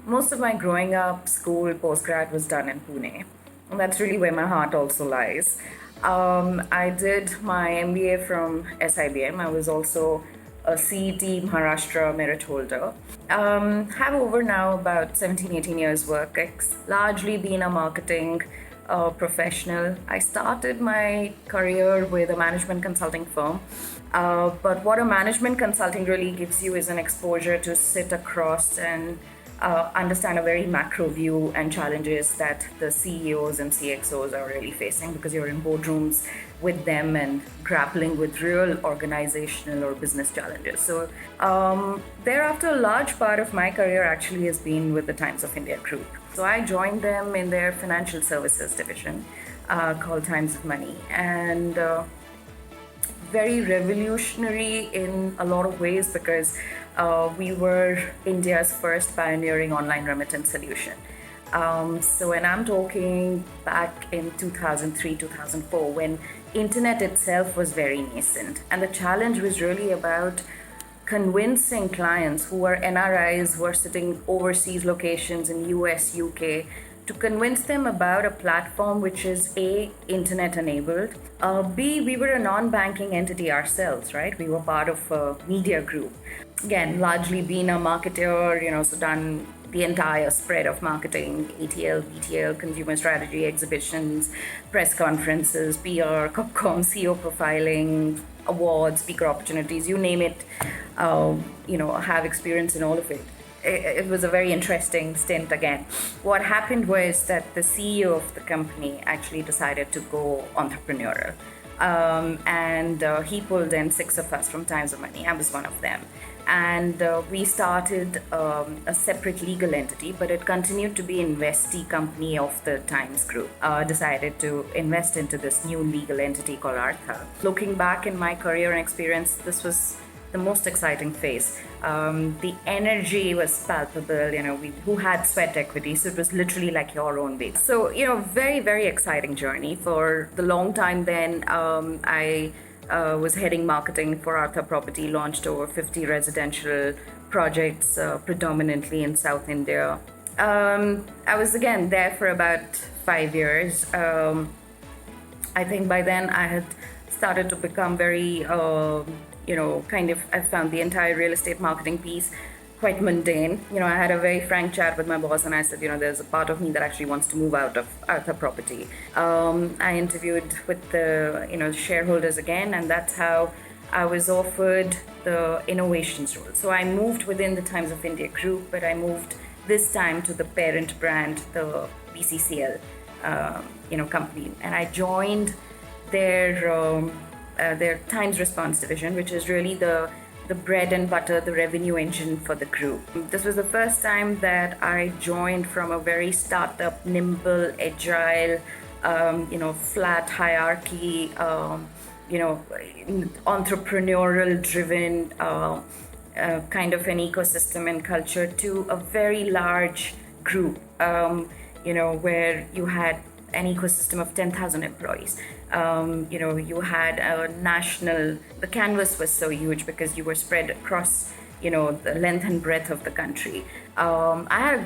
Most of my growing up, school, postgrad was done in Pune. And that's really where my heart also lies. I did my MBA from SIBM. I was also a CET Maharashtra merit holder. Have over now about 17, 18 years work. It's largely been a marketing professional. I started my career with a management consulting firm. But what a management consulting really gives you is an exposure to sit across and understand a very macro view and challenges that the CEOs and CXOs are really facing, because you're in boardrooms with them and grappling with real organizational or business challenges. So thereafter, a large part of my career actually has been with the Times of India group. So I joined them in their financial services division called Times of Money, and very revolutionary in a lot of ways, because we were India's first pioneering online remittance solution. So when I'm talking back in 2003, 2004, when internet itself was very nascent, and the challenge was really about convincing clients who were NRI'S, who are sitting overseas locations in US, UK, to convince them about a platform which is A, internet enabled, B, we were a non-banking entity ourselves, right? We were part of a media group. Again, largely been a marketer, so done the entire spread of marketing, ATL, BTL, consumer strategy, exhibitions, press conferences, PR, Copcom, CEO profiling, awards, speaker opportunities, you name it, have experience in all of it. It was a very interesting stint again. What happened was that the CEO of the company actually decided to go entrepreneurial. And he pulled in 6 of us from Times of Money. I was one of them. And we started a separate legal entity, but it continued to be investee company of the Times Group. Decided to invest into this new legal entity called ARTHA. Looking back in my career and experience, this was the most exciting phase. The energy was palpable, who had sweat equity, so it was literally like your own baby. So, very, very exciting journey. For the long time then, I was heading marketing for ARTHA Property, launched over 50 residential projects, predominantly in South India. I was again there for about 5 years. I think by then I had started to become very I found the entire real estate marketing piece quite mundane. I had a very frank chat with my boss, and I said, there's a part of me that actually wants to move out of ARTHA Property. I interviewed with the shareholders again, and that's how I was offered the innovations role. So I moved within the Times of India group, but I moved this time to the parent brand, the BCCL, company, and I joined their Times Response division, which is really the bread and butter, the revenue engine for the group. This was the first time that I joined from a very startup, nimble, agile, flat hierarchy, entrepreneurial driven kind of an ecosystem and culture, to a very large group, where you had an ecosystem of 10,000 employees. You had a national, the canvas was so huge because you were spread across, the length and breadth of the country. I had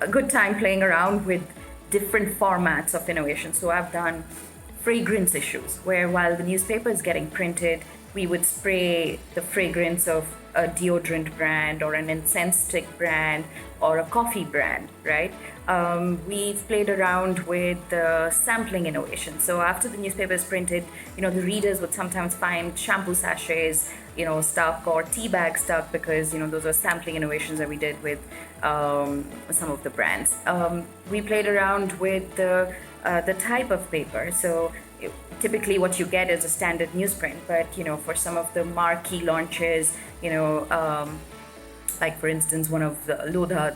a good time playing around with different formats of innovation. So I've done fragrance issues, where while the newspaper is getting printed, we would spray the fragrance of a deodorant brand or an incense stick brand or a coffee brand, right? We've played around with sampling innovation. So after the newspaper is printed, the readers would sometimes find shampoo sachets, stuck, or tea bags stuck, because, those are sampling innovations that we did with some of the brands. We played around with the type of paper. So typically what you get is a standard newsprint, but for some of the marquee launches, like for instance one of the Lodha,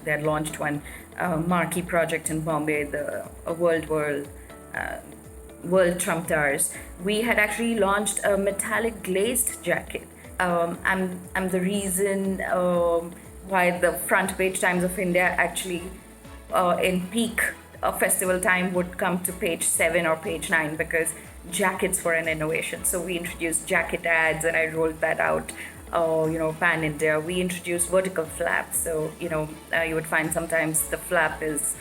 they had launched one marquee project in Bombay, the World Trump Towers. We had actually launched a metallic glazed jacket. I'm the reason why the front page Times of India actually in peak festival time would come to page 7 or page 9, because jackets were an innovation. So we introduced jacket ads, and I rolled that out pan India, we introduced vertical flaps. So, you would find sometimes the flap is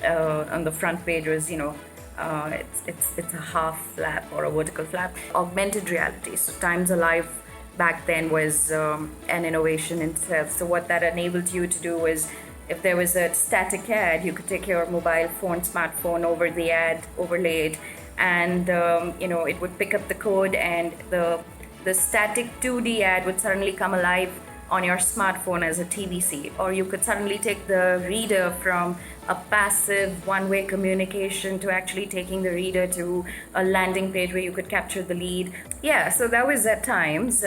on the front page was, it's a half flap or a vertical flap. Augmented reality. So Times Alive back then was an innovation in itself. So what that enabled you to do was, if there was a static ad, you could take your mobile phone, smartphone over the ad, overlay it, and it would pick up the code, and the static 2D ad would suddenly come alive on your smartphone as a TVC. Or you could suddenly take the reader from a passive one-way communication to actually taking the reader to a landing page where you could capture the lead. Yeah, so that was at Times.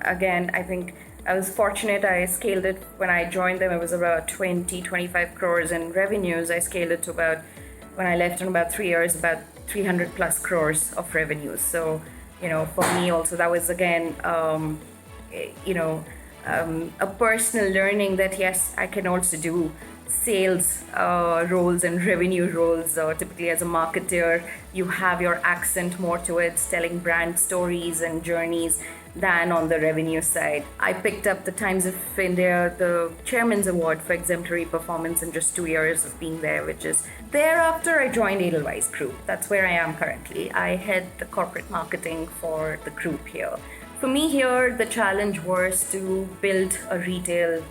Again, I think I was fortunate. I scaled it when I joined them. It was about 25 crores in revenues. I scaled it to about, when I left in about 3 years, about 300 plus crores of revenues. So, for me also, that was again, a personal learning that yes, I can also do sales roles and revenue roles. Typically as a marketer, you have your accent more towards telling brand stories and journeys than on the revenue side. I picked up the Times of India, the Chairman's Award for exemplary performance in just 2 years of being there, which is thereafter I joined EDELWEISS Group. That's where I am currently. I head the corporate marketing for the group here. For me here, the challenge was to build a retail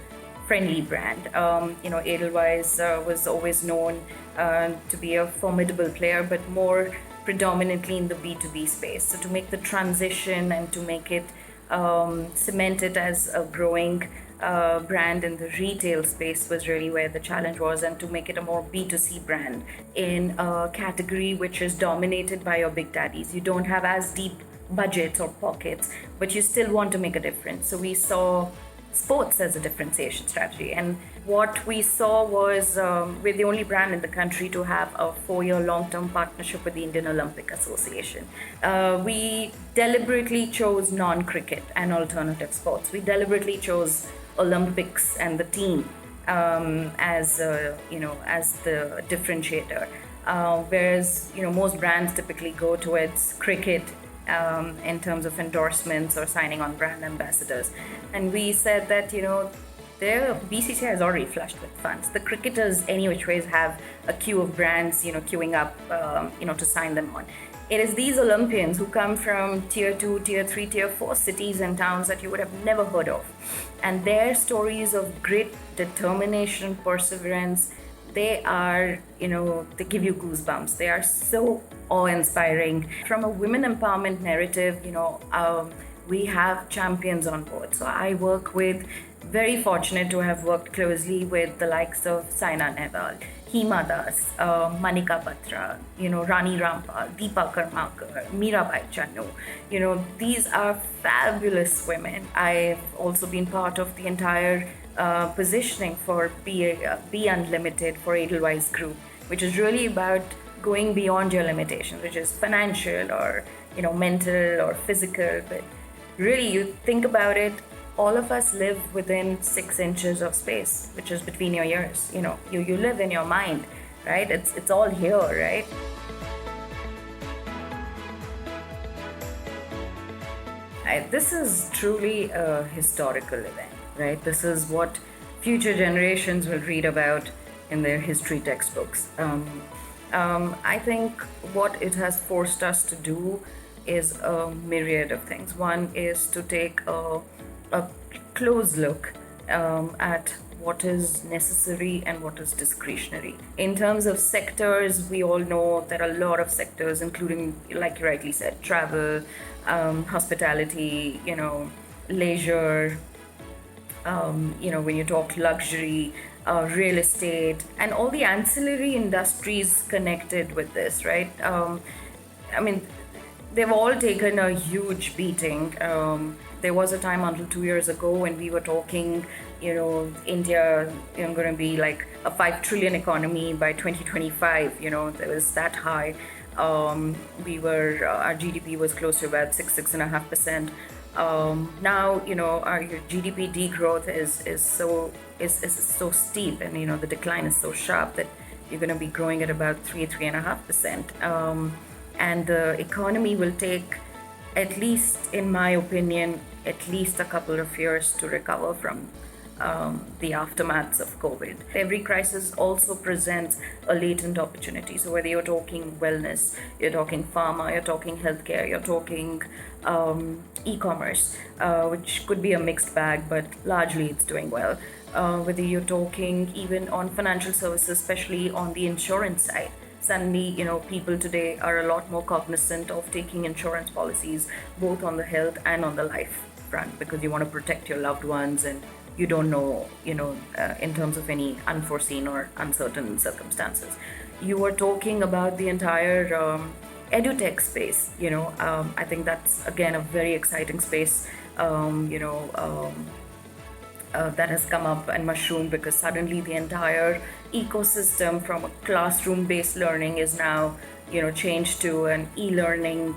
friendly brand. Edelweiss was always known to be a formidable player, but more predominantly in the B2B space. So to make the transition and to make it cement it as a growing brand in the retail space was really where the challenge was, and to make it a more B2C brand in a category which is dominated by your big daddies. You don't have as deep budgets or pockets, but you still want to make a difference. So we saw sports as a differentiation strategy, and what we saw was we're the only brand in the country to have a 4-year long-term partnership with the Indian Olympic Association. We deliberately chose non-cricket and alternative sports. We deliberately chose Olympics and the team as the differentiator, whereas most brands typically go towards cricket in terms of endorsements or signing on brand ambassadors. And we said that, their BCCI is already flushed with funds. The cricketers, any which ways, have a queue of brands, queuing up, to sign them on. It is these Olympians who come from tier 2, tier 3, tier 4 cities and towns that you would have never heard of. And their stories of grit, determination, perseverance, they are, they give you goosebumps. They are so awe-inspiring. From a women empowerment narrative, we have champions on board. So I work with, very fortunate to have worked closely with the likes of Saina Nehwal, Hima Das, Manika Batra, Rani Rampal, Deepa Karmakar, Mirabai Channu. These are fabulous women. I've also been part of the entire positioning for Be Unlimited for Edelweiss Group, which is really about going beyond your limitations, which is financial or mental or physical. But really, you think about it, all of us live within 6 inches of space, which is between your ears. You live in your mind, right? It's all here, right? This is truly a historical event, right? This is what future generations will read about in their history textbooks. I think what it has forced us to do is a myriad of things. One is to take a close look at what is necessary and what is discretionary. In terms of sectors, we all know there are a lot of sectors, including, like you rightly said, travel, hospitality, leisure, when you talk luxury, real estate, and all the ancillary industries connected with this, right? They've all taken a huge beating. There was a time until 2 years ago when we were talking, India, going to be like a 5 trillion economy by 2025. There was that high. Our GDP was close to about 6.5%. Now, our GDP degrowth is so steep, and the decline is so sharp that you're going to be growing at about 3.5%. And the economy will take at least in my opinion, at least a couple of years to recover from the aftermaths of COVID. Every crisis also presents a latent opportunity. So whether you're talking wellness, you're talking pharma, you're talking healthcare, you're talking e-commerce, which could be a mixed bag, but largely it's doing well. Whether you're talking even on financial services, especially on the insurance side. Suddenly, people today are a lot more cognizant of taking insurance policies, both on the health and on the life front, because you want to protect your loved ones and you don't know, in terms of any unforeseen or uncertain circumstances. You were talking about the entire edutech space. I think that's again a very exciting space. That has come up and mushroomed because suddenly the entire ecosystem from a classroom-based learning is now, changed to an e-learning,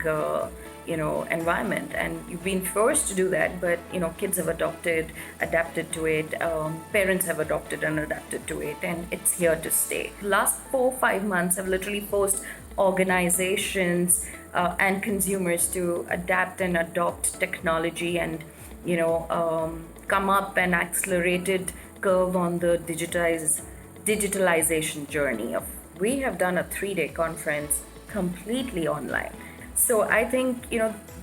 environment. And you've been forced to do that, but, kids have adapted to it. Parents have adopted and adapted to it, and it's here to stay. Last 4-5 months have literally forced organizations and consumers to adapt and adopt technology and, come up an accelerated curve on the digitalization journey. We have done a 3-day conference completely online. So I think,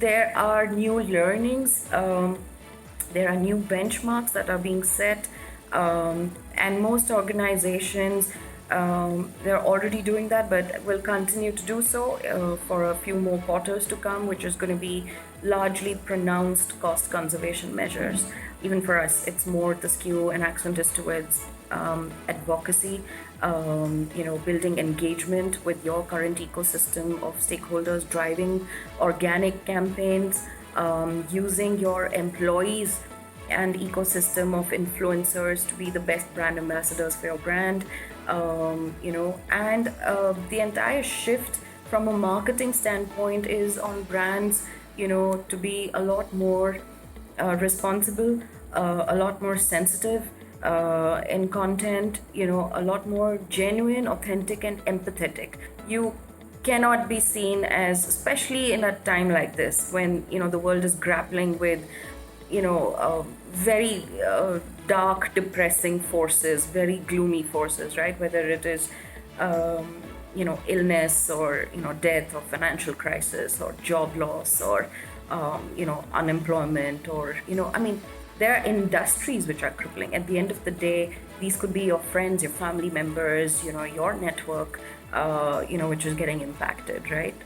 there are new learnings, there are new benchmarks that are being set, and most organizations, they're already doing that, but will continue to do so for a few more quarters to come, which is going to be largely pronounced cost conservation measures. Even for us, it's more the skew and accent is towards advocacy, building engagement with your current ecosystem of stakeholders, driving organic campaigns, using your employees and ecosystem of influencers to be the best brand ambassadors for your brand, and the entire shift from a marketing standpoint is on brands, to be a lot more responsible, a lot more sensitive in content, a lot more genuine, authentic, and empathetic. You cannot be seen as, especially in a time like this when, the world is grappling with, very dark, depressing forces, very gloomy forces, right? Whether it is, illness or, death or financial crisis or job loss or, unemployment or, there are industries which are crippling. At the end of the day, these could be your friends, your family members, your network, which is getting impacted, right?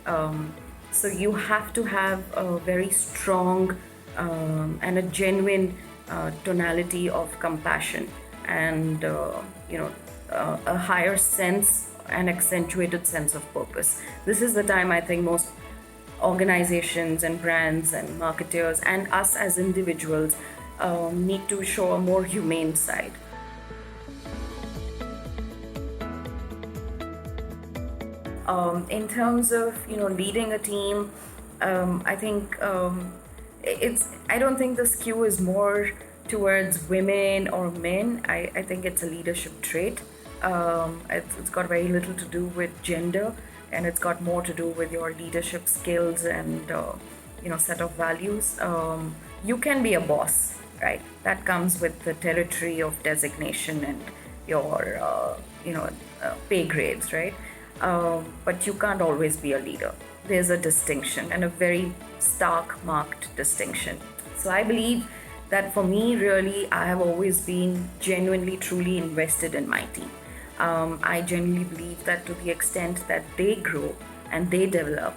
So you have to have a very strong and a genuine tonality of compassion and, a higher sense and accentuated sense of purpose. This is the time I think most organizations and brands and marketers and us as individuals need to show a more humane side. In terms of leading a team, I think I don't think the skew is more towards women or men. I think it's a leadership trait. It's got very little to do with gender, and it's got more to do with your leadership skills and set of values. You can be a boss, right? That comes with the territory of designation and your pay grades, right? But you can't always be a leader. There's a distinction, and a very stark marked distinction. So I believe that for me, really, I have always been genuinely, truly invested in my team. I genuinely believe that to the extent that they grow and they develop,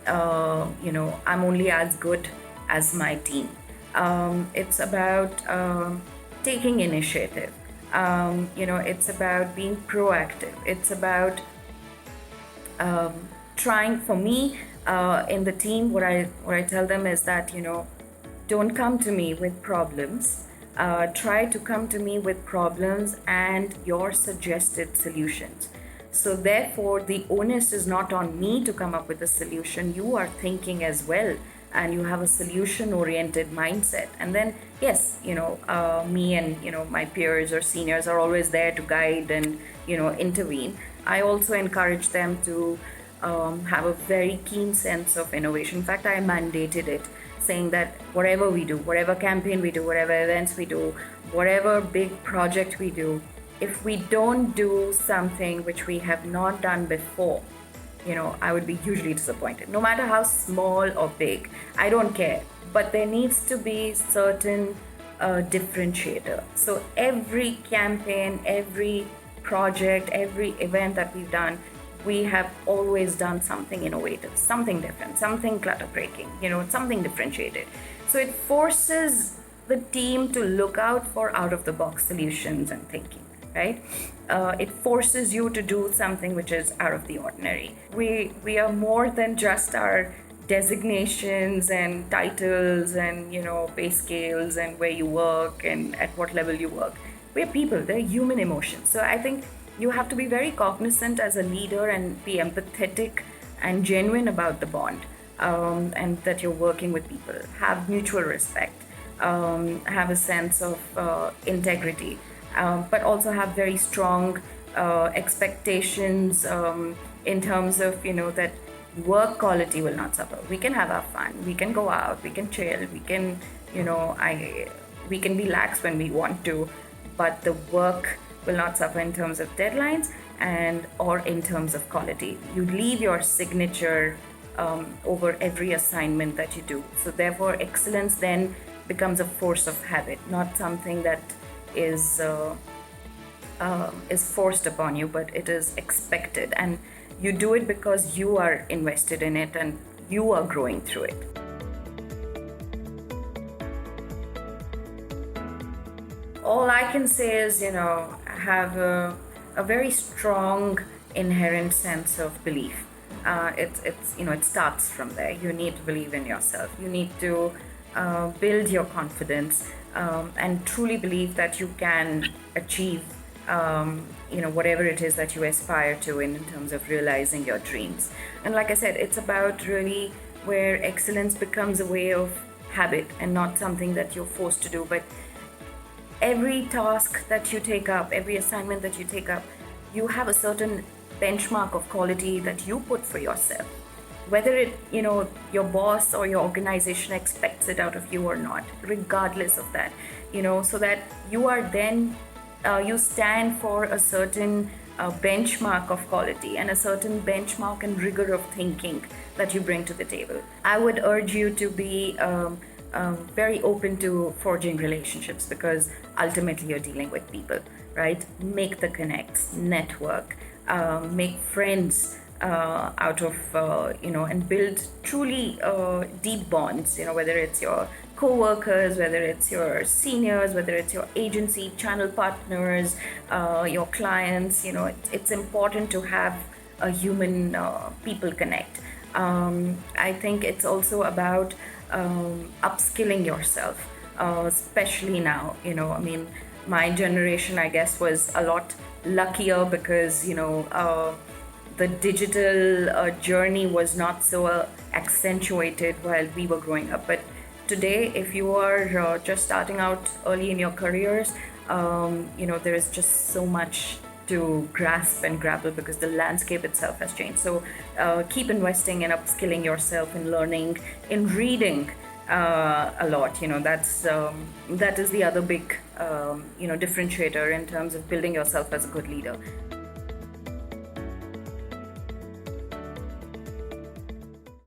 I'm only as good as my team. It's about taking initiative. It's about being proactive. It's about trying. For me, in the team, what I tell them is that don't come to me with problems. Try to come to me with problems and your suggested solutions. So therefore, the onus is not on me to come up with a solution. You are thinking as well, and you have a solution-oriented mindset. And then, yes, me and my peers or seniors are always there to guide and intervene. I also encourage them to have a very keen sense of innovation. In fact, I mandated it, saying that whatever we do, whatever campaign we do, whatever events we do, whatever big project we do, if we don't do something which we have not done before, I would be hugely disappointed. No matter how small or big, I don't care. But there needs to be certain differentiator. So every campaign, every project, every event that we've done, we have always done something innovative, something different, something clutter breaking, something differentiated. So it forces the team to look out for out of the box solutions and thinking, right? It forces you to do something which is out of the ordinary. We are more than just our designations and titles and pay scales and where you work and at what level you work. We're people, they're human emotions. So I think you have to be very cognizant as a leader and be empathetic and genuine about the bond, and that you're working with people. Have mutual respect, have a sense of integrity, but also have very strong expectations in terms of that work quality will not suffer. We can have our fun, we can go out, we can chill, we can we can be lax when we want to, but the work will not suffer in terms of deadlines and or in terms of quality. You leave your signature over every assignment that you do. So therefore excellence then becomes a force of habit, not something that is forced upon you, but it is expected, and you do it because you are invested in it and you are growing through it. All I can say is, have a very strong inherent sense of belief. It starts from there. You need to believe in yourself. You need to build your confidence and truly believe that you can achieve whatever it is that you aspire to in terms of realizing your dreams. And like I said, it's about really where excellence becomes a way of habit and not something that you're forced to do. But every task that you take up, every assignment that you take up, you have a certain benchmark of quality that you put for yourself. Whether it, your boss or your organization expects it out of you or not, regardless of that, so that you are then you stand for a certain benchmark of quality and a certain benchmark and rigor of thinking that you bring to the table. I would urge you to be very open to forging relationships, because ultimately you're dealing with people, right? Make the connects, network, make friends out of, and build truly deep bonds, whether it's your co-workers, whether it's your seniors, whether it's your agency, channel partners, your clients. It's important to have a human people connect. I think it's also about upskilling yourself, especially now. My generation, I guess, was a lot luckier because, the digital journey was not so accentuated while we were growing up. But today, if you are just starting out early in your careers, there is just so much to grasp and grapple because the landscape itself has changed. So keep investing in upskilling yourself, in learning, in reading a lot. That is the other big differentiator in terms of building yourself as a good leader.